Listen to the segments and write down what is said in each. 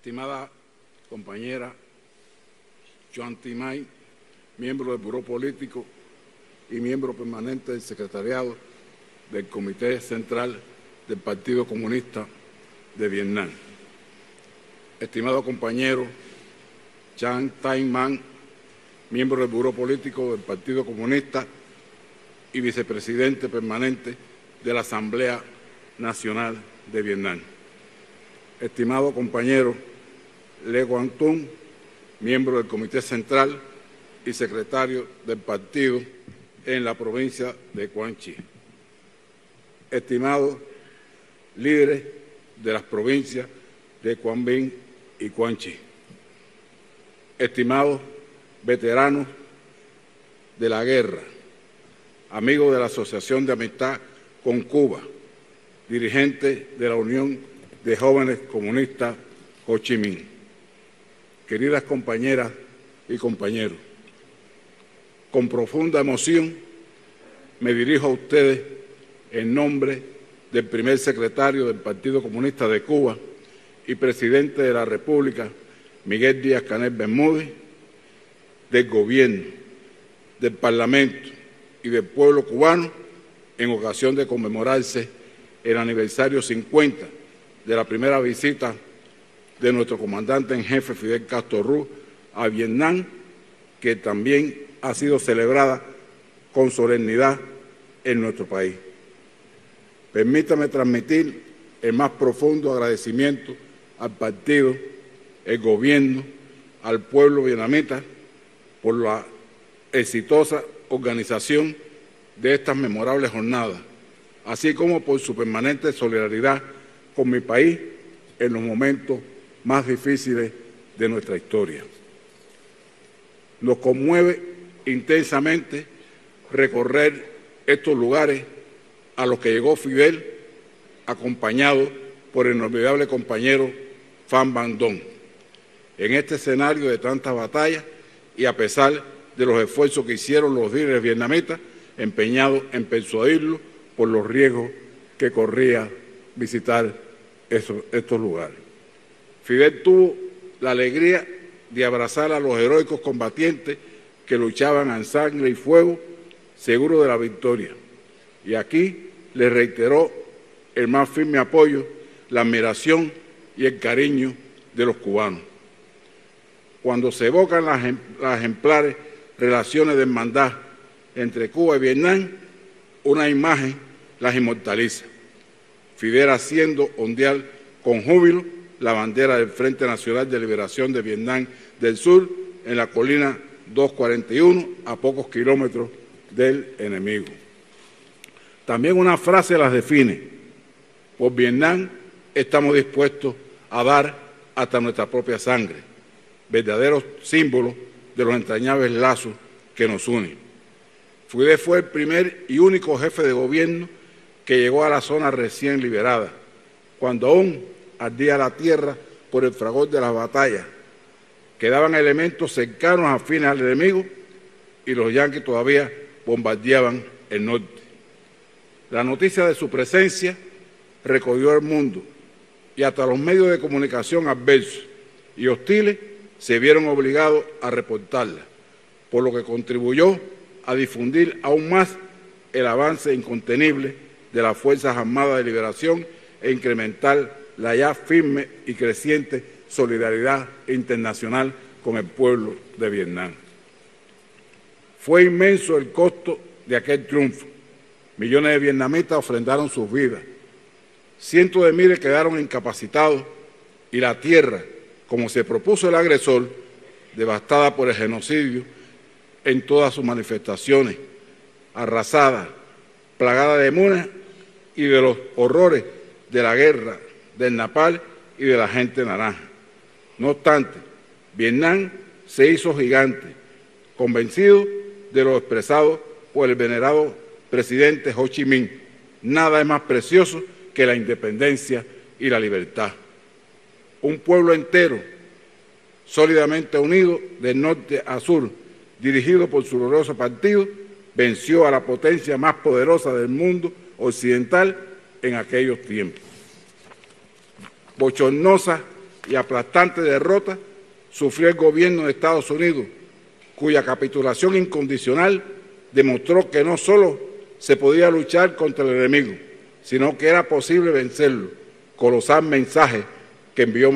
Estimada compañera Joan Timay, miembro del Buró Político y miembro permanente del Secretariado del Comité Central del Partido Comunista de Vietnam. Estimado compañero Chan Tai Man, miembro del Buró Político del Partido Comunista y vicepresidente permanente de la Asamblea Nacional de Vietnam. Estimado compañero Le Quang Tung, miembro del Comité Central y secretario del partido en la provincia de Quang Tri. Estimados líderes de las provincias de Quang Binh y Quang Tri. Estimados veteranos de la guerra, amigos de la Asociación de Amistad con Cuba, dirigentes de la Unión de Jóvenes Comunistas Ho Chi Minh. Queridas compañeras y compañeros, con profunda emoción me dirijo a ustedes en nombre del primer secretario del Partido Comunista de Cuba y presidente de la República, Miguel Díaz-Canel Bermúdez, del Gobierno, del Parlamento y del pueblo cubano en ocasión de conmemorarse el aniversario 50 de la primera visita de nuestro comandante en jefe Fidel Castro Ruz a Vietnam, que también ha sido celebrada con solemnidad en nuestro país. Permítame transmitir el más profundo agradecimiento al partido, el gobierno, al pueblo vietnamita por la exitosa organización de estas memorables jornadas, así como por su permanente solidaridad con mi país en los momentos más difíciles de nuestra historia. Nos conmueve intensamente recorrer estos lugares a los que llegó Fidel, acompañado por el inolvidable compañero Pham Van Dong. En este escenario de tantas batallas y a pesar de los esfuerzos que hicieron los líderes vietnamitas, empeñados en persuadirlo por los riesgos que corría visitar estos lugares. Fidel tuvo la alegría de abrazar a los heroicos combatientes que luchaban en sangre y fuego, seguros de la victoria. Y aquí le reiteró el más firme apoyo, la admiración y el cariño de los cubanos. Cuando se evocan las ejemplares relaciones de hermandad entre Cuba y Vietnam, una imagen las inmortaliza. Fidel haciendo ondear con júbilo la bandera del Frente Nacional de Liberación de Vietnam del Sur en la colina 241, a pocos kilómetros del enemigo. También una frase las define: por Vietnam estamos dispuestos a dar hasta nuestra propia sangre, verdaderos símbolos de los entrañables lazos que nos unen. Fidel fue el primer y único jefe de gobierno que llegó a la zona recién liberada, cuando aún ardía la tierra por el fragor de las batallas. Quedaban elementos cercanos afines al enemigo y los yanquis todavía bombardeaban el norte. La noticia de su presencia recorrió el mundo y hasta los medios de comunicación adversos y hostiles se vieron obligados a reportarla, por lo que contribuyó a difundir aún más el avance incontenible de las Fuerzas Armadas de Liberación e incrementar la ya firme y creciente solidaridad internacional con el pueblo de Vietnam. Fue inmenso el costo de aquel triunfo. Millones de vietnamitas ofrendaron sus vidas. Cientos de miles quedaron incapacitados y la tierra, como se propuso el agresor, devastada por el genocidio en todas sus manifestaciones, arrasada, plagada de munas y de los horrores de la guerra, del napalm y de la gente naranja. No obstante, Vietnam se hizo gigante, convencido de lo expresado por el venerado presidente Ho Chi Minh. Nada es más precioso que la independencia y la libertad. Un pueblo entero, sólidamente unido de norte a sur, dirigido por su glorioso partido, venció a la potencia más poderosa del mundo occidental en aquellos tiempos. Bochornosas y aplastante derrota sufrió el gobierno de Estados Unidos, cuya capitulación incondicional demostró que no solo se podía luchar contra el enemigo, sino que era posible vencerlo. Colosal mensaje que envió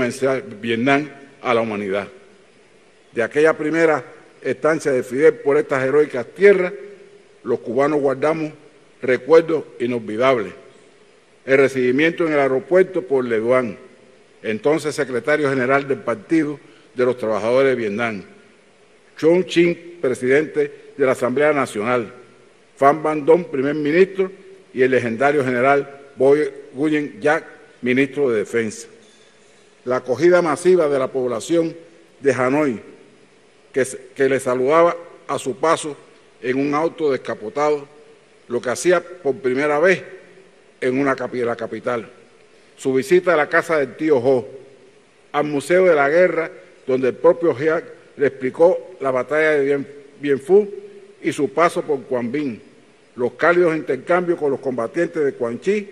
Vietnam a la humanidad. De aquella primera estancia de Fidel por estas heroicas tierras, los cubanos guardamos recuerdos inolvidables. El recibimiento en el aeropuerto por Le Duan, entonces secretario general del Partido de los Trabajadores de Vietnam, Chon Chin, presidente de la Asamblea Nacional, Pham Van Dong, primer ministro, y el legendario general Boy Nguyen Yak, ministro de Defensa. La acogida masiva de la población de Hanoi, que le saludaba a su paso en un auto descapotado, lo que hacía por primera vez en la capital. Su visita a la casa del tío Ho, al Museo de la Guerra, donde el propio Hiac le explicó la batalla de Bien Phu y su paso por Quang Binh, los cálidos intercambios con los combatientes de Quang Chi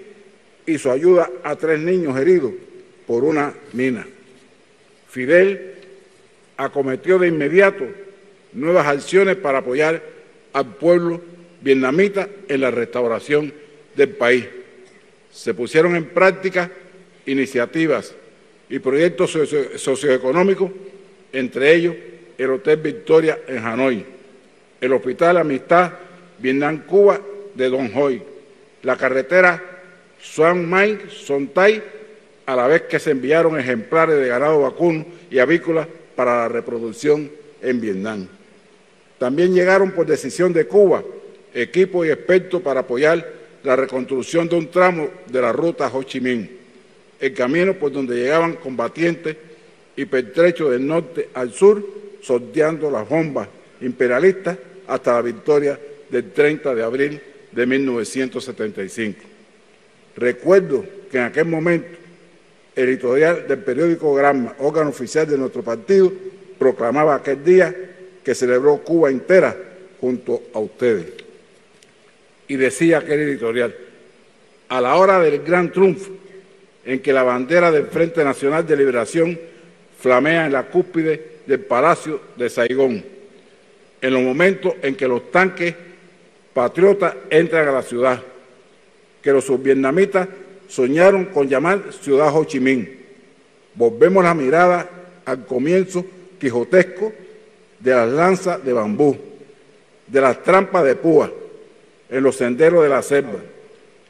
y su ayuda a 3 niños heridos por una mina. Fidel acometió de inmediato nuevas acciones para apoyar al pueblo vietnamita en la restauración del país. Se pusieron en práctica iniciativas y proyectos socioeconómicos, entre ellos el Hotel Victoria en Hanoi, el Hospital Amistad Vietnam-Cuba de Don Hoy, la carretera Xuan Mai-Son Tai, a la vez que se enviaron ejemplares de ganado vacuno y avícola para la reproducción en Vietnam. También llegaron por decisión de Cuba equipos y expertos para apoyar la reconstrucción de un tramo de la ruta Ho Chi Minh, el camino por donde llegaban combatientes y pertrechos del norte al sur, sorteando las bombas imperialistas hasta la victoria del 30 de abril de 1975. Recuerdo que en aquel momento el editorial del periódico Granma, órgano oficial de nuestro partido, proclamaba aquel día que celebró Cuba entera junto a ustedes. Y decía aquel editorial: a la hora del gran triunfo, en que la bandera del Frente Nacional de Liberación flamea en la cúspide del Palacio de Saigón, en los momentos en que los tanques patriotas entran a la ciudad, que los subvietnamitas soñaron con llamar Ciudad Ho Chi Minh, volvemos la mirada al comienzo quijotesco de las lanzas de bambú, de las trampas de púa en los senderos de la selva,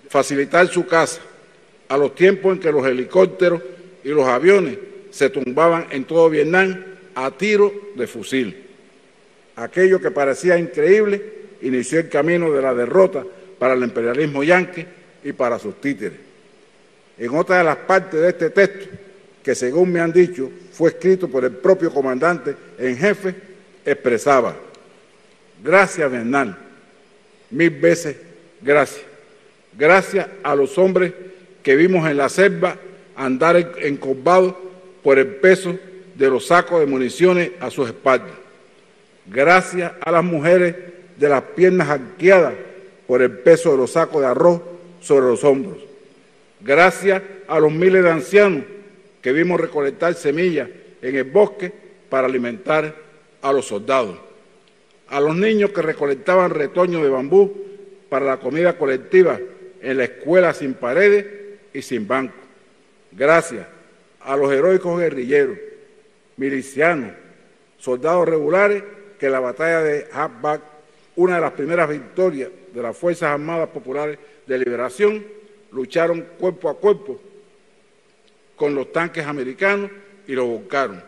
facilitar su caza a los tiempos en que los helicópteros y los aviones se tumbaban en todo Vietnam a tiro de fusil. Aquello que parecía increíble inició el camino de la derrota para el imperialismo yanqui y para sus títeres. En otra de las partes de este texto, que según me han dicho fue escrito por el propio comandante en jefe, expresaba: gracias Vietnam, 1000 veces gracias. Gracias a los hombres que vimos en la selva andar encorvados por el peso de los sacos de municiones a sus espaldas. Gracias a las mujeres de las piernas arqueadas por el peso de los sacos de arroz sobre los hombros. Gracias a los miles de ancianos que vimos recolectar semillas en el bosque para alimentar a los soldados. A los niños que recolectaban retoños de bambú para la comida colectiva en la escuela sin paredes y sin bancos. Gracias a los heroicos guerrilleros, milicianos, soldados regulares que en la batalla de Ha Bac, una de las primeras victorias de las Fuerzas Armadas Populares de Liberación, lucharon cuerpo a cuerpo con los tanques americanos y los volcaron.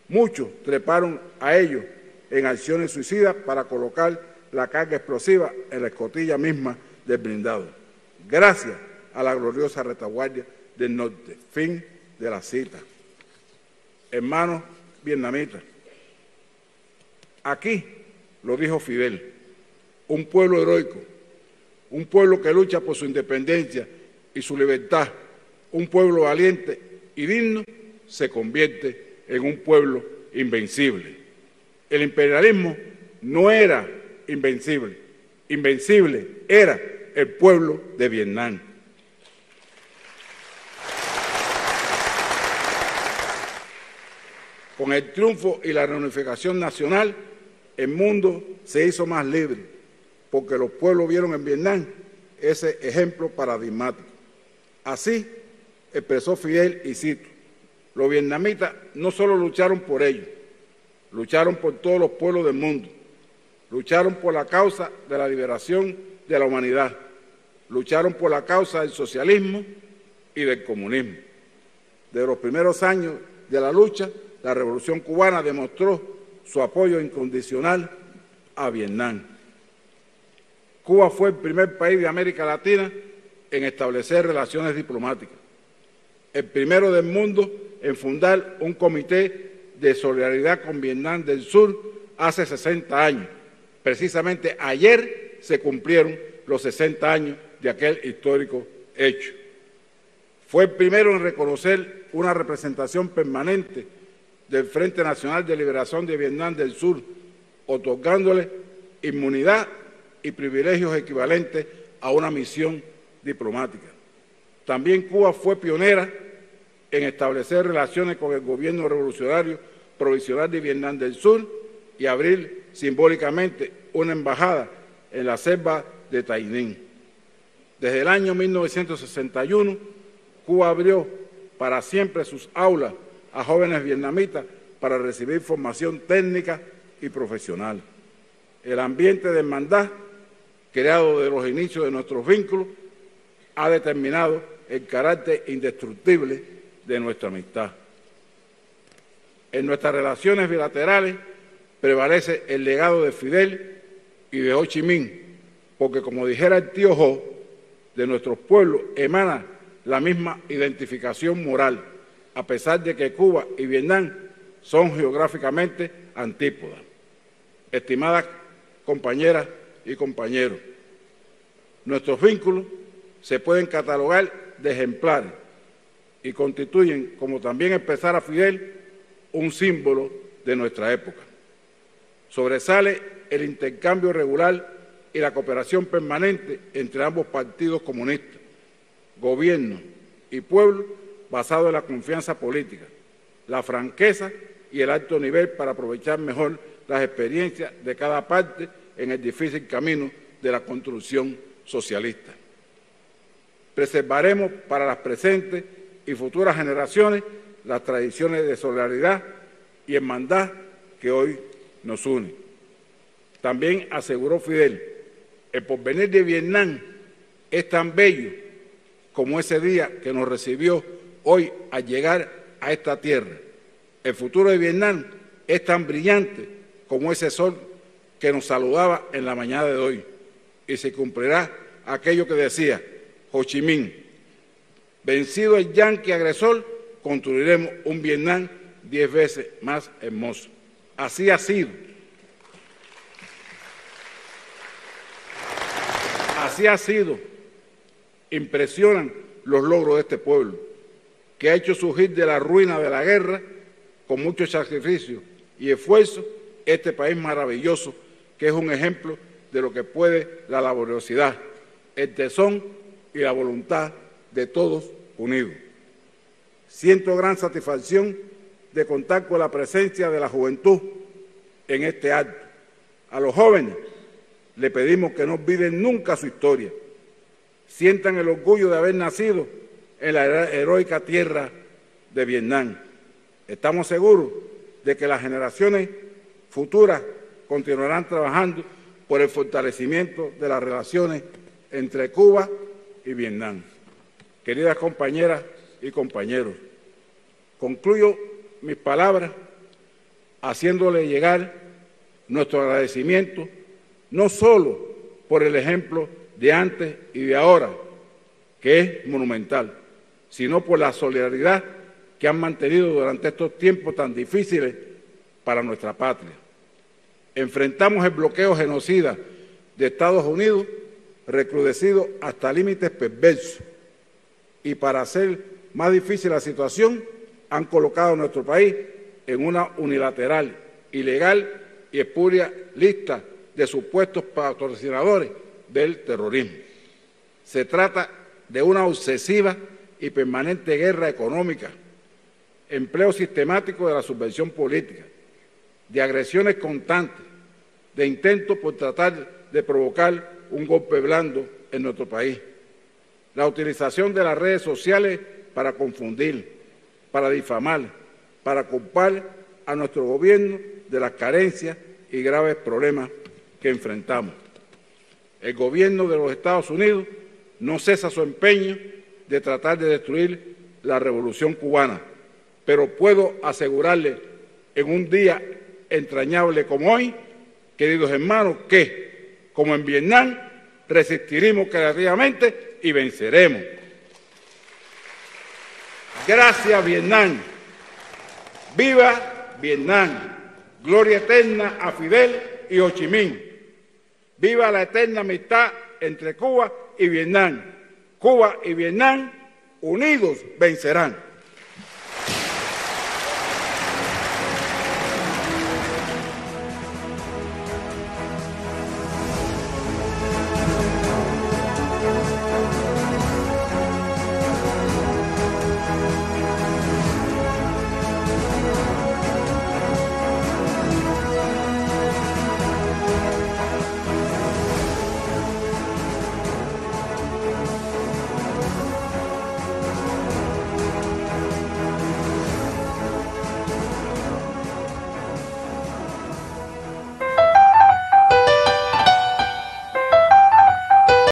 Muchos treparon a ellos en acciones suicidas para colocar la carga explosiva en la escotilla misma del blindado. Gracias a la gloriosa retaguardia del norte. Fin de la cita. Hermanos vietnamitas, aquí lo dijo Fidel, un pueblo heroico, un pueblo que lucha por su independencia y su libertad, un pueblo valiente y digno, se convierte en un pueblo invencible. El imperialismo no era invencible, invencible era el pueblo de Vietnam. Con el triunfo y la reunificación nacional, el mundo se hizo más libre, porque los pueblos vieron en Vietnam ese ejemplo paradigmático. Así expresó Fidel, y cito: los vietnamitas no solo lucharon por ellos, lucharon por todos los pueblos del mundo, lucharon por la causa de la liberación de la humanidad, lucharon por la causa del socialismo y del comunismo. Desde los primeros años de la lucha, la Revolución Cubana demostró su apoyo incondicional a Vietnam. Cuba fue el primer país de América Latina en establecer relaciones diplomáticas, el primero del mundo en fundar un comité de solidaridad con Vietnam del Sur hace 60 años. Precisamente ayer se cumplieron los 60 años de aquel histórico hecho. Fue el primero en reconocer una representación permanente del Frente Nacional de Liberación de Vietnam del Sur, otorgándole inmunidad y privilegios equivalentes a una misión diplomática. También Cuba fue pionera en establecer relaciones con el gobierno revolucionario provisional de Vietnam del Sur y abrir simbólicamente una embajada en la selva de Tay Ninh. Desde el año 1961, Cuba abrió para siempre sus aulas a jóvenes vietnamitas para recibir formación técnica y profesional. El ambiente de hermandad, creado desde los inicios de nuestros vínculos, ha determinado el carácter indestructible de nuestra amistad. En nuestras relaciones bilaterales prevalece el legado de Fidel y de Ho Chi Minh, porque, como dijera el tío Ho, de nuestros pueblos emana la misma identificación moral, a pesar de que Cuba y Vietnam son geográficamente antípodas. Estimadas compañeras y compañeros, nuestros vínculos se pueden catalogar de ejemplares y constituyen, como también expresara Fidel, un símbolo de nuestra época. Sobresale el intercambio regular y la cooperación permanente entre ambos partidos comunistas, gobierno y pueblo, basado en la confianza política, la franqueza y el alto nivel para aprovechar mejor las experiencias de cada parte en el difícil camino de la construcción socialista. Preservaremos para las presentes y futuras generaciones las tradiciones de solidaridad y hermandad que hoy nos unen. También aseguró Fidel: el porvenir de Vietnam es tan bello como ese día que nos recibió hoy al llegar a esta tierra. El futuro de Vietnam es tan brillante como ese sol que nos saludaba en la mañana de hoy. Y se cumplirá aquello que decía Ho Chi Minh: vencido el yanqui agresor, construiremos un Vietnam 10 veces más hermoso. Así ha sido. Así ha sido. Impresionan los logros de este pueblo, que ha hecho surgir de la ruina de la guerra, con mucho sacrificio y esfuerzo, este país maravilloso, que es un ejemplo de lo que puede la laboriosidad, el tesón y la voluntad de todos unidos. Siento gran satisfacción de contar con la presencia de la juventud en este acto. A los jóvenes le pedimos que no olviden nunca su historia, sientan el orgullo de haber nacido en la heroica tierra de Vietnam. Estamos seguros de que las generaciones futuras continuarán trabajando por el fortalecimiento de las relaciones entre Cuba y Vietnam. Queridas compañeras y compañeros, concluyo mis palabras haciéndole llegar nuestro agradecimiento no solo por el ejemplo de antes y de ahora, que es monumental, sino por la solidaridad que han mantenido durante estos tiempos tan difíciles para nuestra patria. Enfrentamos el bloqueo genocida de Estados Unidos, recrudecido hasta límites perversos, y para hacer más difícil la situación, han colocado a nuestro país en una unilateral, ilegal y espuria lista de supuestos patrocinadores del terrorismo. Se trata de una obsesiva y permanente guerra económica empleo sistemático de la subversión política, de agresiones constantes, de intentos por tratar de provocar un golpe blando en nuestro país, la utilización de las redes sociales para confundir, para difamar, para culpar a nuestro gobierno de las carencias y graves problemas que enfrentamos. El gobierno de los Estados Unidos no cesa su empeño de tratar de destruir la revolución cubana, pero puedo asegurarle en un día entrañable como hoy, queridos hermanos, que, como en Vietnam, resistiremos creativamente y venceremos. Gracias, Vietnam. ¡Viva Vietnam! Gloria eterna a Fidel y Ho Chi Minh. ¡Viva la eterna amistad entre Cuba y Vietnam! Cuba y Vietnam unidos vencerán.